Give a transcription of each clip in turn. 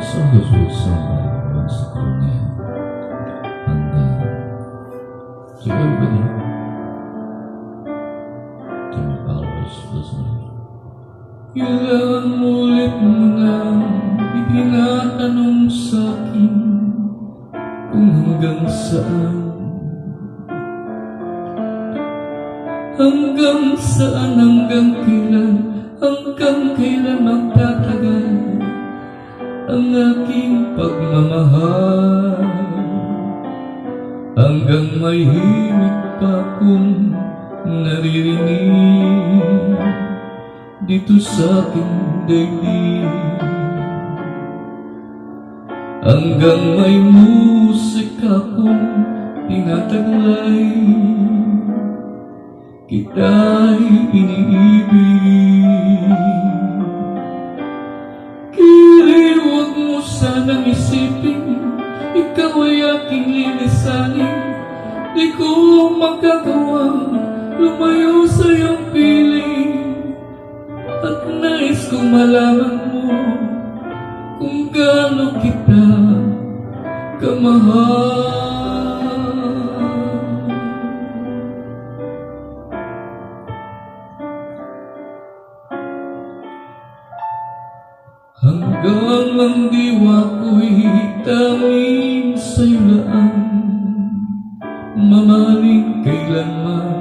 song goes with somebody once the cool name. And to everybody, to my followers listening. Ilang ulit mo nang itinatanong sa'kin kung hanggang saan. Hanggang saan, hanggang kailan magtatagal ang aking pagmamahal. Hanggang may himig pa kong naririnig dito sa aking daigdig. Hanggang may musika kong tinataglay, kita'y iniibig. Kili, huwag mo sanang isipin ikaw ay aking lilisanin. Di ko magagawang lumayo sa iyong piling, at nais kong malaman mo kung gaano kita kamahal. Hanggang ang diwa ko'y tanging sa'yo lang, mamaling kailanman.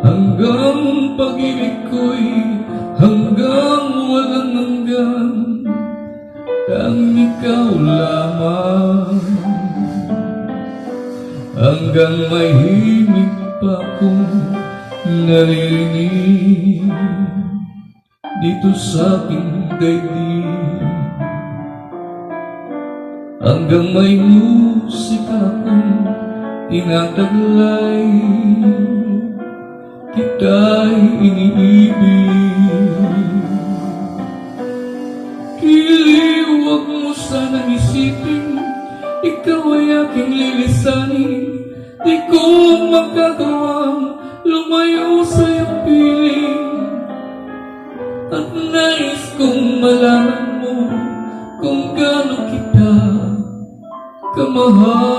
Hanggang pag-ibig ko'y hanggang walang hanggan, tanging ikaw lamang. Hanggang may himig pa kong naririnig dito sa aking daigdig. Hanggang may musika kong tinataglay, kita'y iniibig. Kili, huwag mo sanang isipin ikaw ay aking lilisanin. Di ko magagawang lumayo sa iyong piling, at nais kong malaman mo kung gaano kita kamahal.